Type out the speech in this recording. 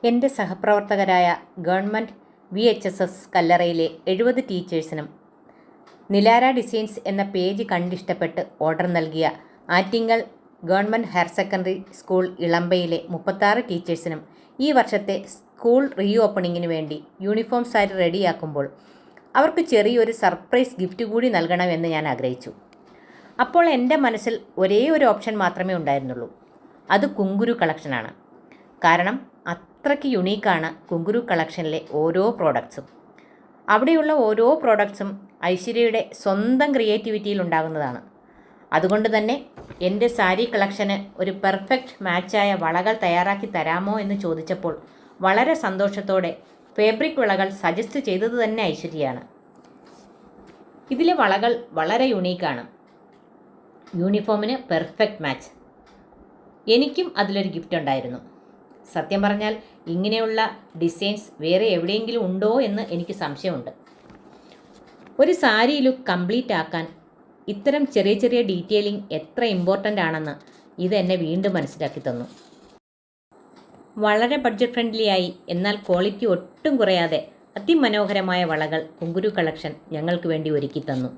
എൻ്റെ സഹപ്രവർത്തകരായ government VHSS കല്ലറയിലെ 70 ടീച്ചേഴ്സിനും നിലാര ഡിസൈൻസ് എന്ന പേജ് കണ്ടിഷ്ടപ്പെട്ട് ഓർഡർ നൽകിയ Attingal government higher secondary school ഇളമ്പയിലെ 36 ടീച്ചേഴ്സിനും ഈ വർഷത്തെ സ്കൂൾ റീ ഓപ്പണിങ്ങിന് വേണ്ടി യൂണിഫോം സാരി റെഡിയാക്കുമ്പോൾ അവർക്ക് ചെറിയൊരു സർപ്രൈസ് ഗിഫ്റ്റ് കൂടി നൽകണമെന്ന് ഞാൻ ആഗ്രഹിച്ചു. അപ്പോൾ എൻ്റെ മനസ്സിൽ ഒരേ ഒരു ഓപ്ഷൻ മാത്രമേ ഉണ്ടായിരുന്നുള്ളൂ. അത് കുങ്കുരു കളക്ഷനാണ്. കാരണം അത്രയ്ക്ക് യുണീക്കാണ് കുങ്കുരു കളക്ഷനിലെ ഓരോ പ്രോഡക്ട്സും. അവിടെയുള്ള ഓരോ പ്രോഡക്ട്സും ഐശ്വര്യയുടെ സ്വന്തം ക്രിയേറ്റിവിറ്റിയിൽ ഉണ്ടാകുന്നതാണ്. അതുകൊണ്ട് തന്നെ എൻ്റെ സാരി കളക്ഷന് ഒരു പെർഫെക്റ്റ് മാച്ചായ വളകൾ തയ്യാറാക്കി തരാമോ എന്ന് ചോദിച്ചപ്പോൾ വളരെ സന്തോഷത്തോടെ ഫാബ്രിക് വളകൾ സജസ്റ്റ് ചെയ്തത് തന്നെ ഐശ്വര്യയാണ്. ഇതിലെ വളകൾ വളരെ യുണീക്കാണ്. യൂണിഫോമിന് പെർഫെക്റ്റ് മാച്ച്. എനിക്കും അതിലൊരു ഗിഫ്റ്റ് ഉണ്ടായിരുന്നു. സത്യം പറഞ്ഞാൽ ഇങ്ങനെയുള്ള ഡിസൈൻസ് വേറെ എവിടെയെങ്കിലും ഉണ്ടോ എന്ന് എനിക്ക് സംശയമുണ്ട്. ഒരു സാരി ലുക്ക് കംപ്ലീറ്റ് ആക്കാൻ ഇത്തരം ചെറിയ ചെറിയ ഡീറ്റെയിലിംഗ് എത്ര ഇമ്പോർട്ടൻ്റ് ആണെന്ന് ഇത് എന്നെ വീണ്ടും മനസ്സിലാക്കി തന്നു. വളരെ ബഡ്ജറ്റ് ഫ്രണ്ട്ലി ആയി എന്നാൽ ക്വാളിറ്റി ഒട്ടും കുറയാതെ അതിമനോഹരമായ വളകൾ കുങ്കുരു കളക്ഷൻ ഞങ്ങൾക്ക് വേണ്ടി ഒരുക്കി തന്നു.